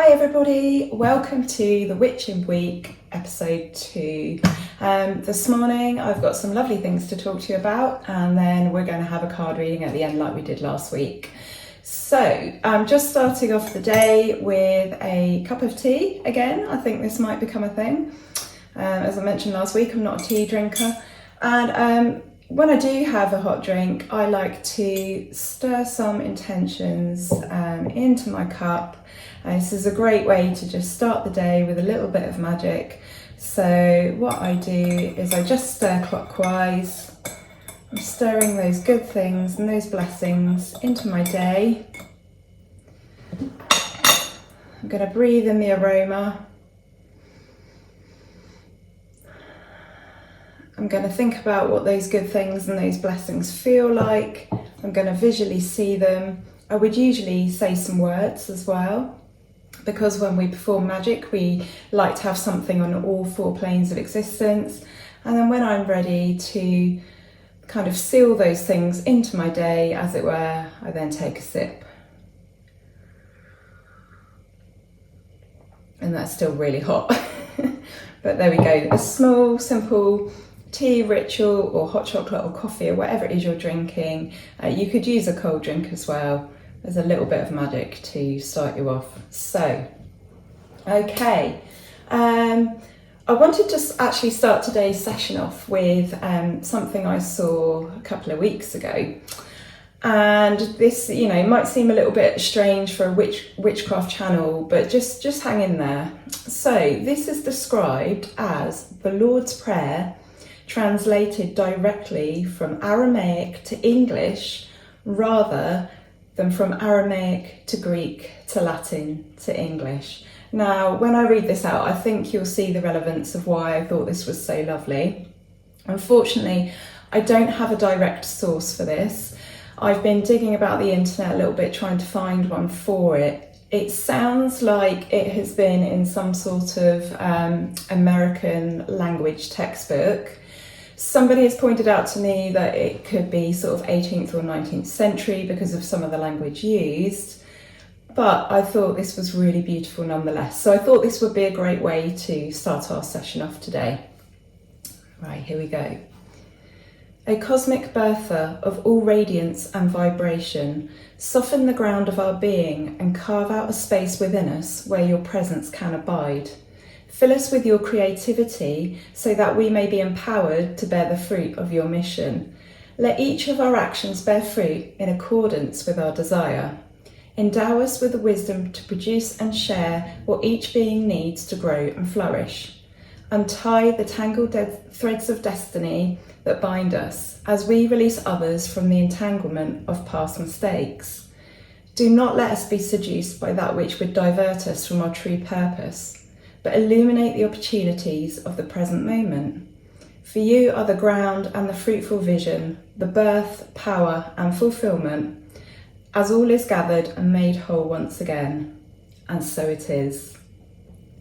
Hi everybody, welcome to the Witching Week episode 2. This morning I've got some lovely things to talk to you about, and then we're going to have a card reading at the end like we did last week. So I'm just starting off the day with a cup of tea again. I think this might become a thing. As I mentioned last week, I'm not a tea drinker, and when I do have a hot drink, I like to stir some intentions into my cup. This is a great way to just start the day with a little bit of magic. So what I do is I just stir clockwise. I'm stirring those good things and those blessings into my day. I'm going to breathe in the aroma. I'm going to think about what those good things and those blessings feel like. I'm going to visually see them. I would usually say some words as well, because when we perform magic, we like to have something on all 4 planes of existence. And then when I'm ready to kind of seal those things into my day, as it were, I then take a sip. And that's still really hot. But there we go. A small, simple tea ritual, or hot chocolate or coffee, or whatever it is you're drinking. You could use a cold drink as well. There's a little bit of magic to start you off. So, okay. I wanted to actually start today's session off with something I saw a couple of weeks ago. And this, might seem a little bit strange for a witchcraft channel, but just hang in there. So this is described as the Lord's Prayer, translated directly from Aramaic to English rather than from Aramaic to Greek to Latin to English. Now, when I read this out, I think you'll see the relevance of why I thought this was so lovely. Unfortunately, I don't have a direct source for this. I've been digging about the internet a little bit, trying to find one for it. It sounds like it has been in some sort of American language textbook. Somebody has pointed out to me that it could be sort of 18th or 19th century because of some of the language used, but I thought this was really beautiful nonetheless. So I thought this would be a great way to start our session off today. Right, here we go. A cosmic birther of all radiance and vibration, soften the ground of our being and carve out a space within us where your presence can abide. Fill us with your creativity so that we may be empowered to bear the fruit of your mission. Let each of our actions bear fruit in accordance with our desire. Endow us with the wisdom to produce and share what each being needs to grow and flourish. Untie the tangled threads of destiny that bind us as we release others from the entanglement of past mistakes. Do not let us be seduced by that which would divert us from our true purpose, but illuminate the opportunities of the present moment. For you are the ground and the fruitful vision, the birth, power and fulfillment, as all is gathered and made whole once again. And so it is.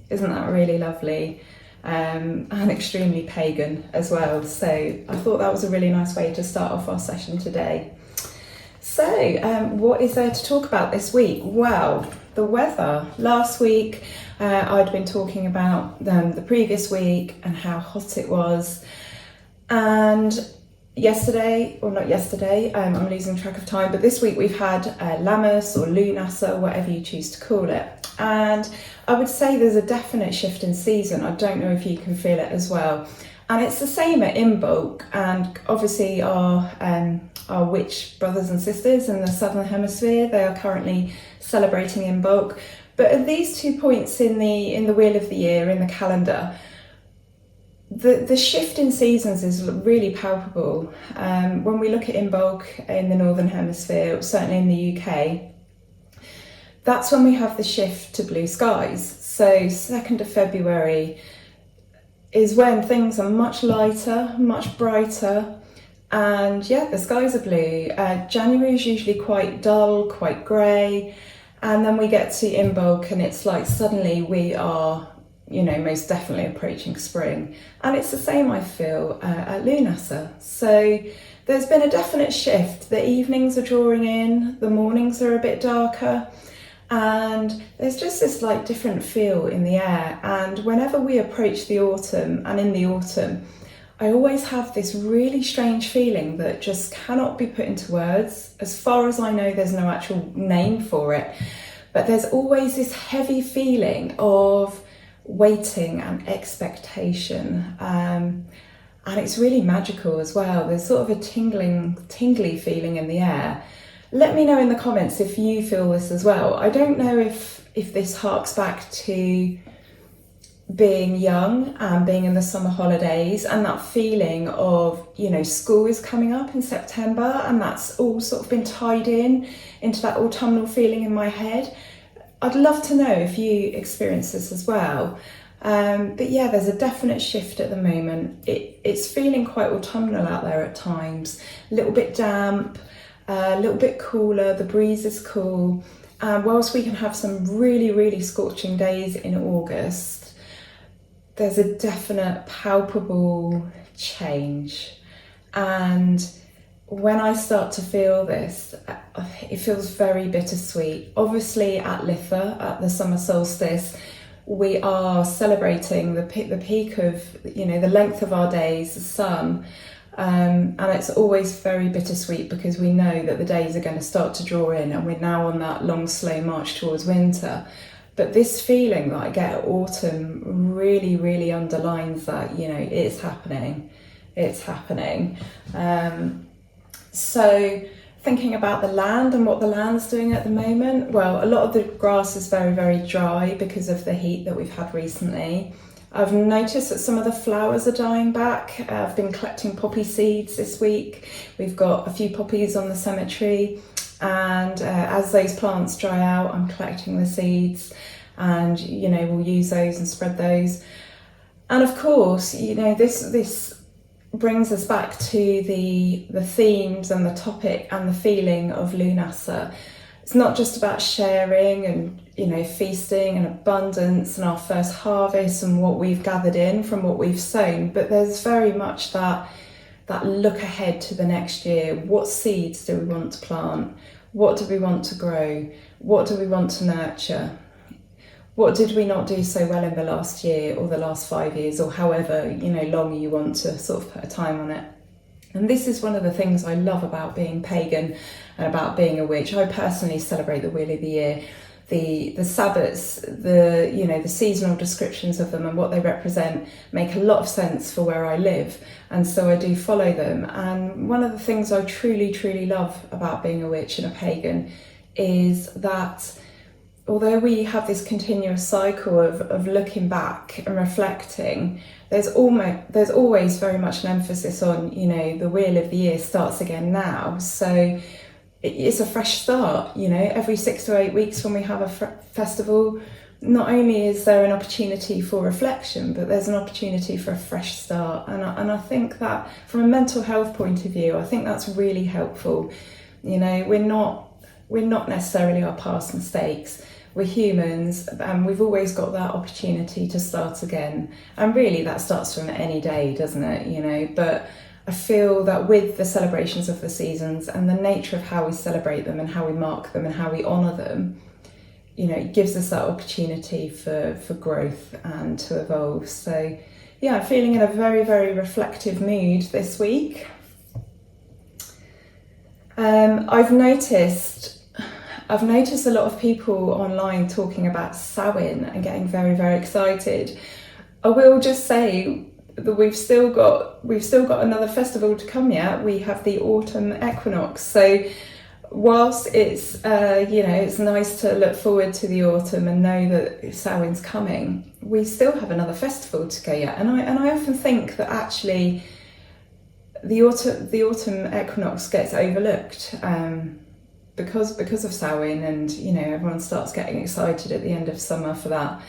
Isn't that really lovely? And extremely pagan as well. So I thought that was a really nice way to start off our session today. So what is there to talk about this week? Well, the weather. Last week I'd been talking about the previous week and how hot it was, and I'm losing track of time, but this week we've had Lammas or Lughnasadh, whatever you choose to call it, and I would say there's a definite shift in season. I don't know if you can feel it as well, and it's the same at Imbolc, and obviously our witch brothers and sisters in the southern hemisphere, they are currently celebrating Imbolc. But at these 2 points in the wheel of the year, in the calendar, the shift in seasons is really palpable. When we look at Imbolc in the northern hemisphere, certainly in the UK, that's when we have the shift to blue skies. So 2nd of February is when things are much lighter, much brighter, and the skies are blue. January is usually quite dull, quite grey, and then we get to Imbolc and it's like suddenly we are, most definitely approaching spring. And it's the same, I feel, at Lughnasadh. So there's been a definite shift. The evenings are drawing in, the mornings are a bit darker, And there's just this like different feel in the air. And whenever we approach the autumn, and in the autumn, I always have this really strange feeling that just cannot be put into words. As far as I know, there's no actual name for it, but there's always this heavy feeling of waiting and expectation. And it's really magical as well. There's sort of a tingly feeling in the air. Let me know in the comments if you feel this as well. I don't know if this harks back to being young and being in the summer holidays and that feeling of, you know, school is coming up in September, and that's all sort of been tied into that autumnal feeling in my head. I'd love to know if you experience this as well. But yeah, there's a definite shift at the moment. It's feeling quite autumnal out there at times, a little bit damp, a little bit cooler, the breeze is cool. Whilst we can have some really, really scorching days in August, there's a definite palpable change. And when I start to feel this, it feels very bittersweet. Obviously at Litha, at the summer solstice, we are celebrating the peak of, you know, the length of our days, the sun. And it's always very bittersweet because we know that the days are going to start to draw in and we're now on that long, slow march towards winter. But this feeling that I get at autumn really, really underlines that, you know, it's happening. It's happening. So thinking about the land and what the land's doing at the moment, well, a lot of the grass is very, very dry because of the heat that we've had recently. I've noticed that some of the flowers are dying back. I've been collecting poppy seeds this week. We've got a few poppies on the cemetery, and as those plants dry out, I'm collecting the seeds, and, you know, we'll use those and spread those. And of course, you know, this brings us back to the themes and the topic and the feeling of Lughnasadh. It's not just about sharing and, you know, feasting and abundance and our first harvest and what we've gathered in from what we've sown, but there's very much that look ahead to the next year. What seeds do we want to plant? What do we want to grow? What do we want to nurture? What did we not do so well in the last year or the last 5 years, or however, you know, long you want to sort of put a time on it? And this is one of the things I love about being pagan and about being a witch. I personally celebrate the Wheel of the Year. The Sabbats, the seasonal descriptions of them and what they represent make a lot of sense for where I live, and so I do follow them. And one of the things I truly, truly love about being a witch and a pagan is that although we have this continuous cycle of looking back and reflecting, there's always very much an emphasis on, you know, the Wheel of the Year starts again now. So it's a fresh start, you know, every 6 to 8 weeks when we have a festival, not only is there an opportunity for reflection, but there's an opportunity for a fresh start. And I think that from a mental health point of view, I think that's really helpful. You know, we're not necessarily our past mistakes. We're humans, and we've always got that opportunity to start again. And really that starts from any day, doesn't it? You know, but I feel that with the celebrations of the seasons and the nature of how we celebrate them and how we mark them and how we honour them, you know, it gives us that opportunity for growth and to evolve. So yeah, I'm feeling in a very, very reflective mood this week. I've noticed a lot of people online talking about Samhain and getting very, very excited. I will just say that we've still got another festival to come yet. We have the autumn equinox. So whilst it's it's nice to look forward to the autumn and know that Samhain's coming, we still have another festival to go yet. And I often think that actually the autumn equinox gets overlooked because of Samhain, and, you know, everyone starts getting excited at the end of summer for that.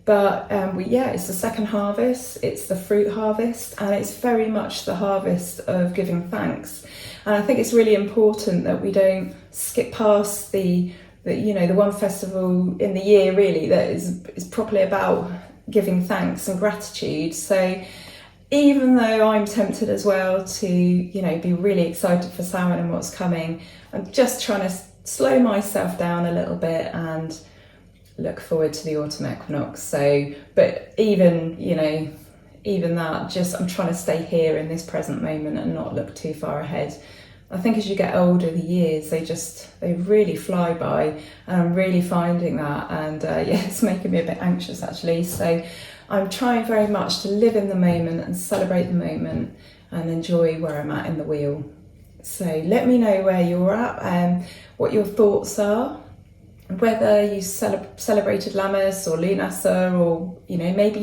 But it's the second harvest, it's the fruit harvest, and it's very much the harvest of giving thanks. And I think it's really important that we don't skip past the one festival in the year really that is properly about giving thanks and gratitude. So even though I'm tempted as well to, you know, be really excited for Samhain and what's coming, I'm just trying to slow myself down a little bit and look forward to the autumn equinox. So, but even, you know, even that, just I'm trying to stay here in this present moment and not look too far ahead. I think as you get older, the years, they really fly by, and I'm really finding that, and yeah, it's making me a bit anxious actually. So I'm trying very much to live in the moment and celebrate the moment and enjoy where I'm at in the wheel. So let me know where you're at, what your thoughts are, whether you celebrated Lammas or Lughnasadh, or you know, maybe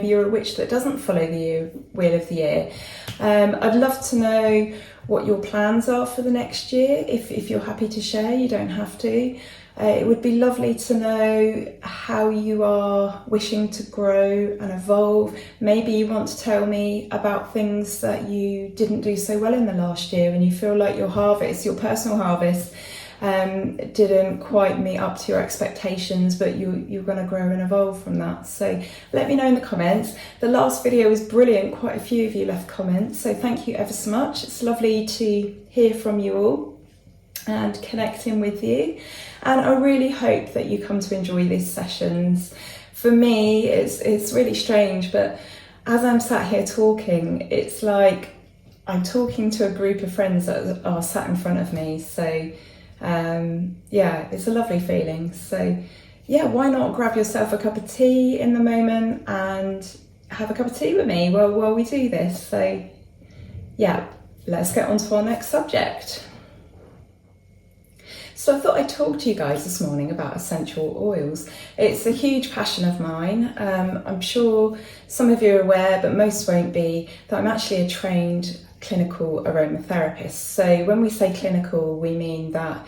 you're a witch that doesn't follow the wheel of the year. I'd love to know what your plans are for the next year. If you're happy to share, you don't have to. It would be lovely to know how you are wishing to grow and evolve. Maybe you want to tell me about things that you didn't do so well in the last year and you feel like your harvest, your personal harvest, didn't quite meet up to your expectations, but you're going to grow and evolve from that. So let me know in the comments. The last video was brilliant. Quite a few of you left comments, so thank you ever so much. It's lovely to hear from you all and connecting with you, and I really hope that you come to enjoy these sessions. For me, it's really strange, but as I'm sat here talking, it's like I'm talking to a group of friends that are sat in front of me. So yeah, it's a lovely feeling. So yeah, why not grab yourself a cup of tea in the moment and have a cup of tea with me while we do this. So yeah, let's get on to our next subject. So I thought I'd talk to you guys this morning about essential oils. It's a huge passion of mine. I'm sure some of you are aware, but most won't be, that I'm actually a trained clinical aromatherapist. So when we say clinical, we mean that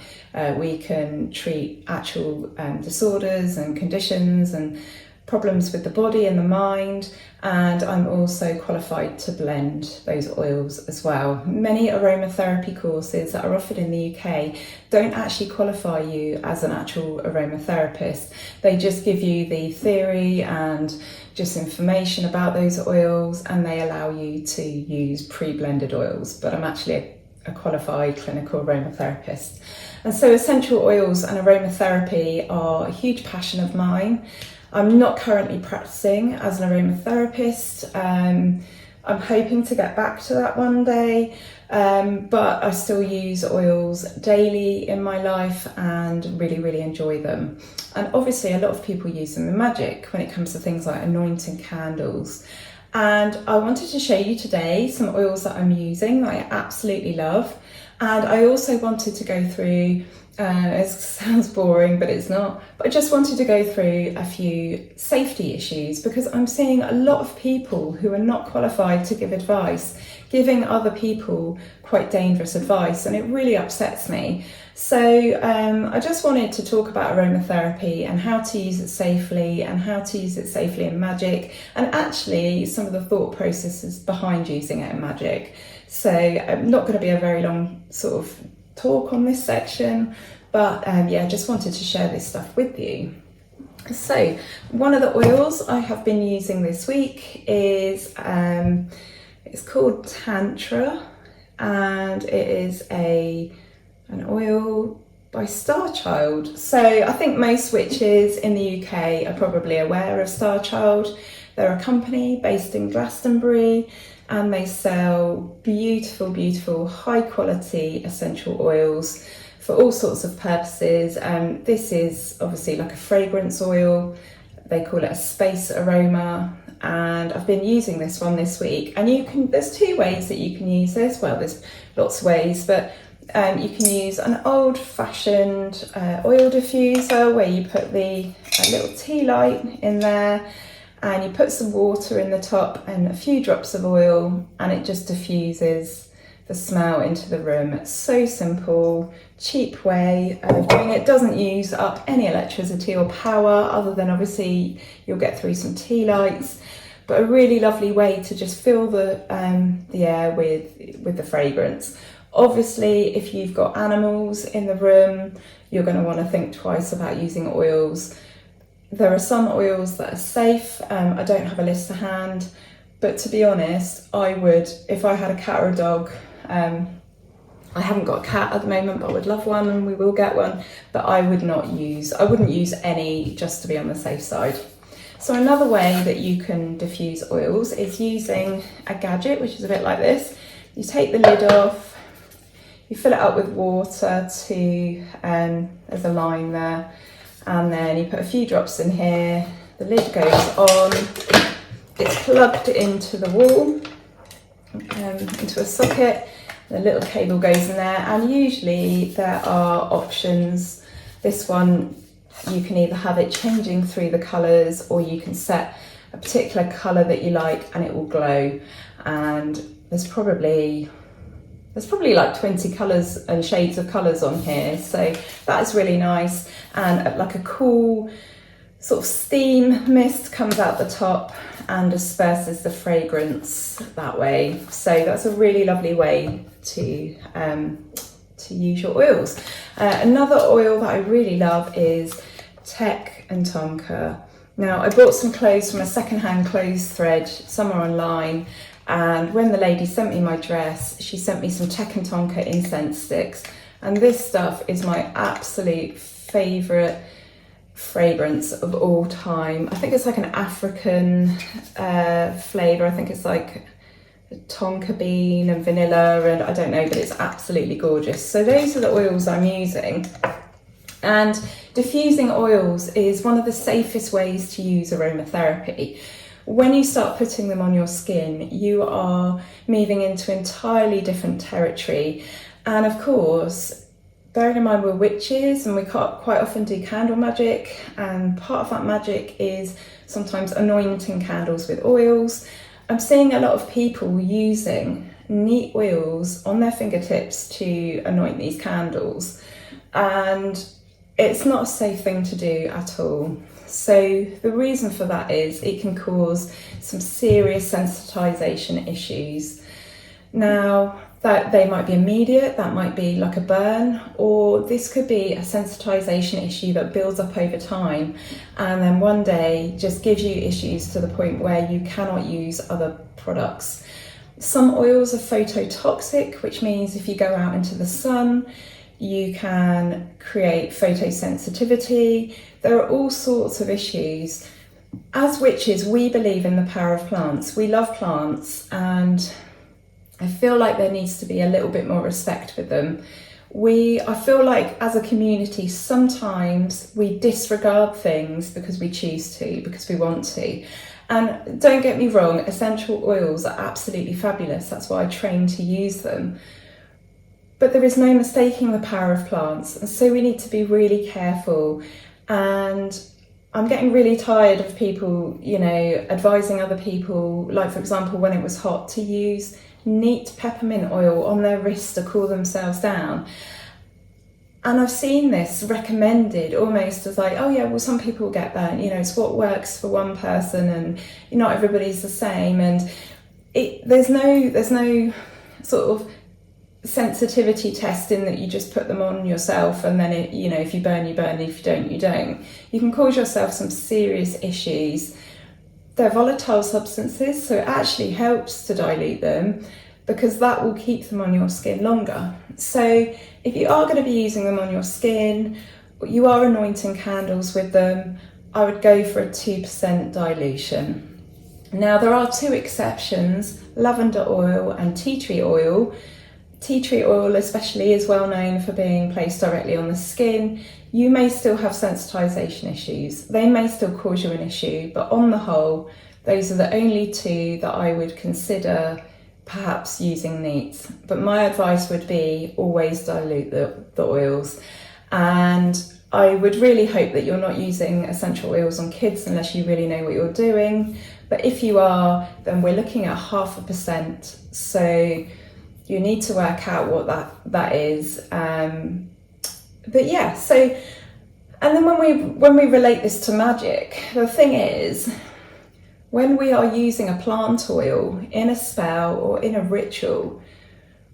we can treat actual disorders and conditions and problems with the body and the mind, and I'm also qualified to blend those oils as well. Many aromatherapy courses that are offered in the UK don't actually qualify you as an actual aromatherapist. They just give you the theory and just information about those oils, and they allow you to use pre-blended oils, but I'm actually a qualified clinical aromatherapist. And so essential oils and aromatherapy are a huge passion of mine. I'm not currently practicing as an aromatherapist. I'm hoping to get back to that one day, but I still use oils daily in my life and really enjoy them. And obviously a lot of people use them in magic when it comes to things like anointing candles. And I wanted to show you today some oils that I'm using that I absolutely love. And I also wanted to go through, it sounds boring, but it's not, but I just wanted to go through a few safety issues, because I'm seeing a lot of people who are not qualified to give advice, giving other people quite dangerous advice, and it really upsets me. So I just wanted to talk about aromatherapy and how to use it safely, and how to use it safely in magic, and actually some of the thought processes behind using it in magic. So I'm not going to be a very long sort of talk on this section, but yeah, just wanted to share this stuff with you. So one of the oils I have been using this week is it's called Tantra, and it is an oil by Starchild. So I think most witches in the UK are probably aware of Starchild. They're a company based in Glastonbury, and they sell beautiful high quality essential oils for all sorts of purposes. This is obviously like a fragrance oil. They call it a space aroma, and I've been using this one this week. And there's two ways that you can use this. Well, there's lots of ways, but you can use an old-fashioned oil diffuser where you put a little tea light in there, and you put some water in the top and a few drops of oil, and it just diffuses the smell into the room. It's so simple, cheap way of doing it. Doesn't use up any electricity or power, other than obviously you'll get through some tea lights, but a really lovely way to just fill the air with the fragrance. Obviously, if you've got animals in the room, you're going to want to think twice about using oils. There are some oils that are safe. I don't have a list to hand, but to be honest, I would, if I had a cat or a dog, I I haven't got a cat at the moment, but I would love one and we will get one. But I wouldn't use any just to be on the safe side. So another way that you can diffuse oils is using a gadget, which is a bit like this. You take the lid off, you fill it up with water to, there's a line there, and then you put a few drops in here, the lid goes on, it's plugged into the wall, into a socket, the little cable goes in there, and usually there are options. This one, you can either have it changing through the colours, or you can set a particular colour that you like and it will glow. And there's probably like 20 colours and shades of colours on here, so that is really nice. And like a cool sort of steam mist comes out the top and disperses the fragrance that way. So that's a really lovely way to use your oils. Another oil that I really love is Tech and Tonka. Now, I bought some clothes from a secondhand clothes thread somewhere online, and when the lady sent me my dress, she sent me some Tech and Tonka incense sticks, and this stuff is my absolute favourite fragrance of all time. I think it's like an African flavour. I think it's like tonka bean and vanilla, and I don't know, but it's absolutely gorgeous. So those are the oils I'm using. And diffusing oils is one of the safest ways to use aromatherapy. When you start putting them on your skin, you are moving into entirely different territory. And of course, bearing in mind we're witches and we quite often do candle magic, and part of that magic is sometimes anointing candles with oils. I'm seeing a lot of people using neat oils on their fingertips to anoint these candles, and it's not a safe thing to do at all. So the reason for that is it can cause some serious sensitization issues. Now, that they might be immediate, that might be like a burn, or this could be a sensitization issue that builds up over time and then one day just gives you issues to the point where you cannot use other products. Some oils are phototoxic, which means if you go out into the sun, you can create photosensitivity. There are all sorts of issues. As witches, we believe in the power of plants. We love plants, and I feel like there needs to be a little bit more respect with them. I feel like as a community, sometimes we disregard things because we choose to, because we want to. And don't get me wrong, essential oils are absolutely fabulous. That's why I train to use them. But there is no mistaking the power of plants. And so we need to be really careful. And I'm getting really tired of people, advising other people, like for example, when it was hot, to use neat peppermint oil on their wrist to cool themselves down. And I've seen this recommended almost as like, oh yeah, well, some people get burnt, it's what works for one person and not everybody's the same. And there's no sort of sensitivity testing that you just put them on yourself and then if you burn, you burn, if you don't, you don't. You can cause yourself some serious issues. They're volatile substances, so it actually helps to dilute them because that will keep them on your skin longer. So if you are going to be using them on your skin, you are anointing candles with them, I would go for a 2% dilution. Now there are two exceptions, lavender oil and tea tree oil. Tea tree oil especially is well known for being placed directly on the skin. You may still have sensitization issues. They may still cause you an issue, but on the whole, those are the only two that I would consider perhaps using neat. But my advice would be always dilute the oils. And I would really hope that you're not using essential oils on kids unless you really know what you're doing. But if you are, then we're looking at 0.5%. So you need to work out what that is. But yeah, so, and then when we relate this to magic, the thing is, when we are using a plant oil in a spell or in a ritual,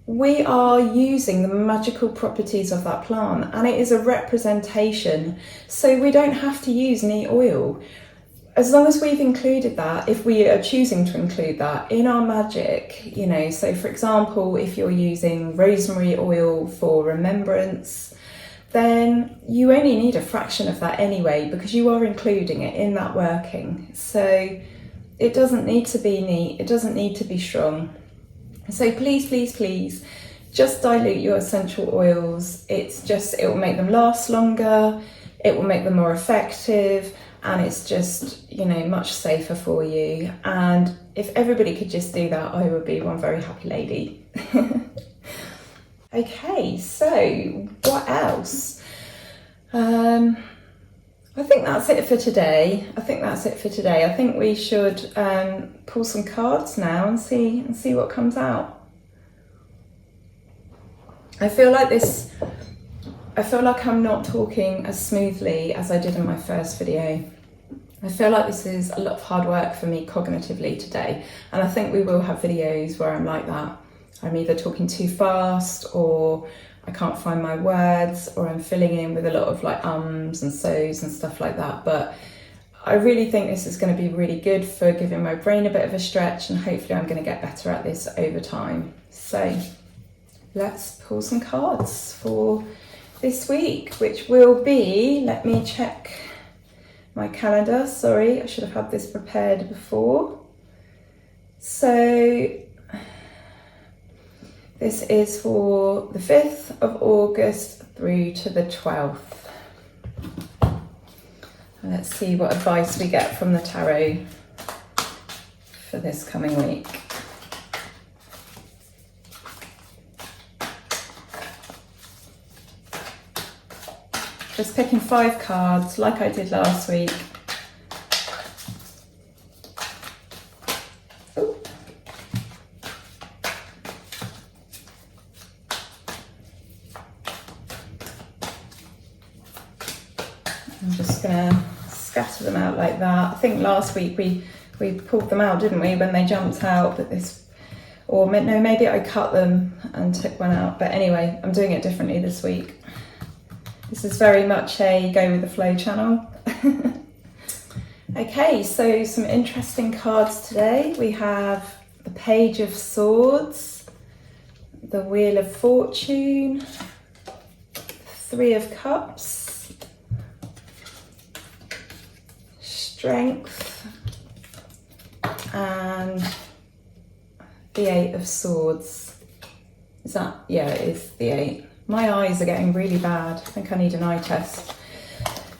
we are using the magical properties of that plant, and it is a representation. So we don't have to use neat oil. as long as we've included that, if we are choosing to include that in our magic, you know, so for example, if you're using rosemary oil for remembrance, then you only need a fraction of that anyway, because you are including it in that working. So it doesn't need to be neat, it doesn't need to be strong. So please, please, please, just dilute your essential oils. It will make them last longer, it will make them more effective, and it's just, you know, much safer for you. And if everybody could just do that, I would be one very happy lady. Okay, so what else? I think that's it for today. I think we should pull some cards now and see what comes out. I feel like I'm not talking as smoothly as I did in my first video. I feel like this is a lot of hard work for me cognitively today, and I think we will have videos where I'm like that. I'm either talking too fast, or I can't find my words, or I'm filling in with a lot of like ums and so's and stuff like that. But I really think this is going to be really good for giving my brain a bit of a stretch, and hopefully I'm going to get better at this over time. So let's pull some cards for this week, which will be, let me check my calendar, sorry, I should have had this prepared before. So this is for the 5th of August through to the 12th. Let's see what advice we get from the tarot for this coming week. Just picking 5 cards like I did last week. Ooh. I'm just gonna scatter them out like that. I think last week we pulled them out, didn't we, when they jumped out, but this, or no, maybe I cut them and took one out, but anyway, I'm doing it differently this week. This is very much a go with the flow channel. Okay, so some interesting cards today. We have the Page of Swords, the Wheel of Fortune, 3 of Cups, Strength, and the 8 of Swords. Is that, yeah, it is the 8. My eyes are getting really bad. I think I need an eye test.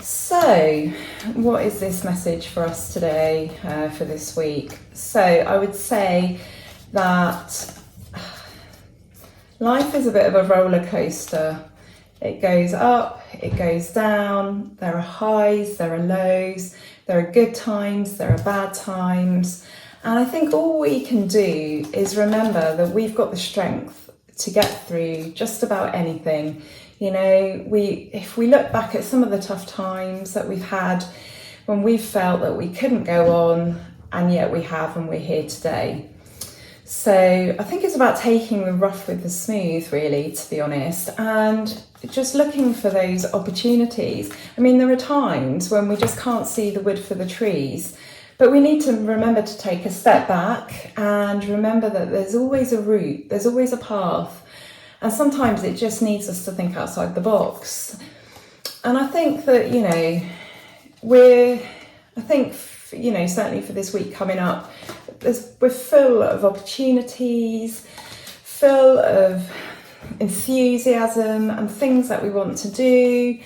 So, what is this message for us today, for this week? So, I would say that life is a bit of a roller coaster. It goes up, it goes down, there are highs, there are lows, there are good times, there are bad times. And I think all we can do is remember that we've got the strength to get through just about anything. You know, if we look back at some of the tough times that we've had when we felt that we couldn't go on, and yet we have, and we're here today. So I think it's about taking the rough with the smooth, really, to be honest, and just looking for those opportunities. I mean, there are times when we just can't see the wood for the trees, but we need to remember to take a step back and remember that there's always a route, there's always a path, and sometimes it just needs us to think outside the box. And I think that, you know, certainly for this week coming up, we're full of opportunities, full of enthusiasm and things that we want to do.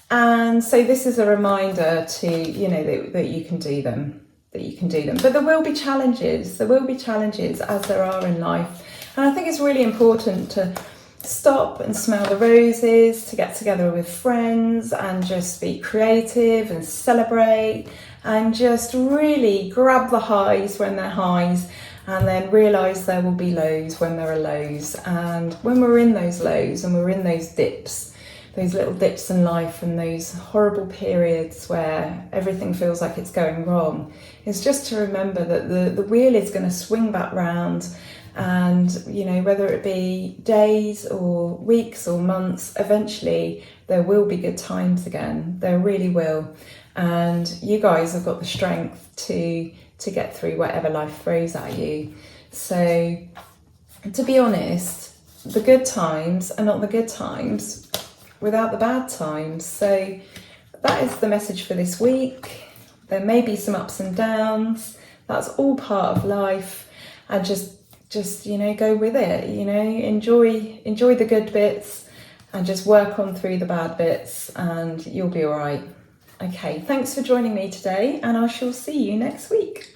And so this is a reminder to, you know, that you can do them. But there will be challenges as there are in life. And I think it's really important to stop and smell the roses, to get together with friends and just be creative and celebrate, and just really grab the highs when they're highs, and then realise there will be lows when there are lows. And when we're in those lows and we're in those dips, those little dips in life and those horrible periods where everything feels like it's going wrong, is just to remember that the wheel is going to swing back round, and, you know, whether it be days or weeks or months, eventually there will be good times again. There really will. and you guys have got the strength to get through whatever life throws at you. So to be honest, the good times are not the good times without the bad times. So that is the message for this week. There may be some ups and downs. That's all part of life, and just go with it. Enjoy the good bits, and just work on through the bad bits, and you'll be all right. Okay, thanks for joining me today, and I shall see you next week.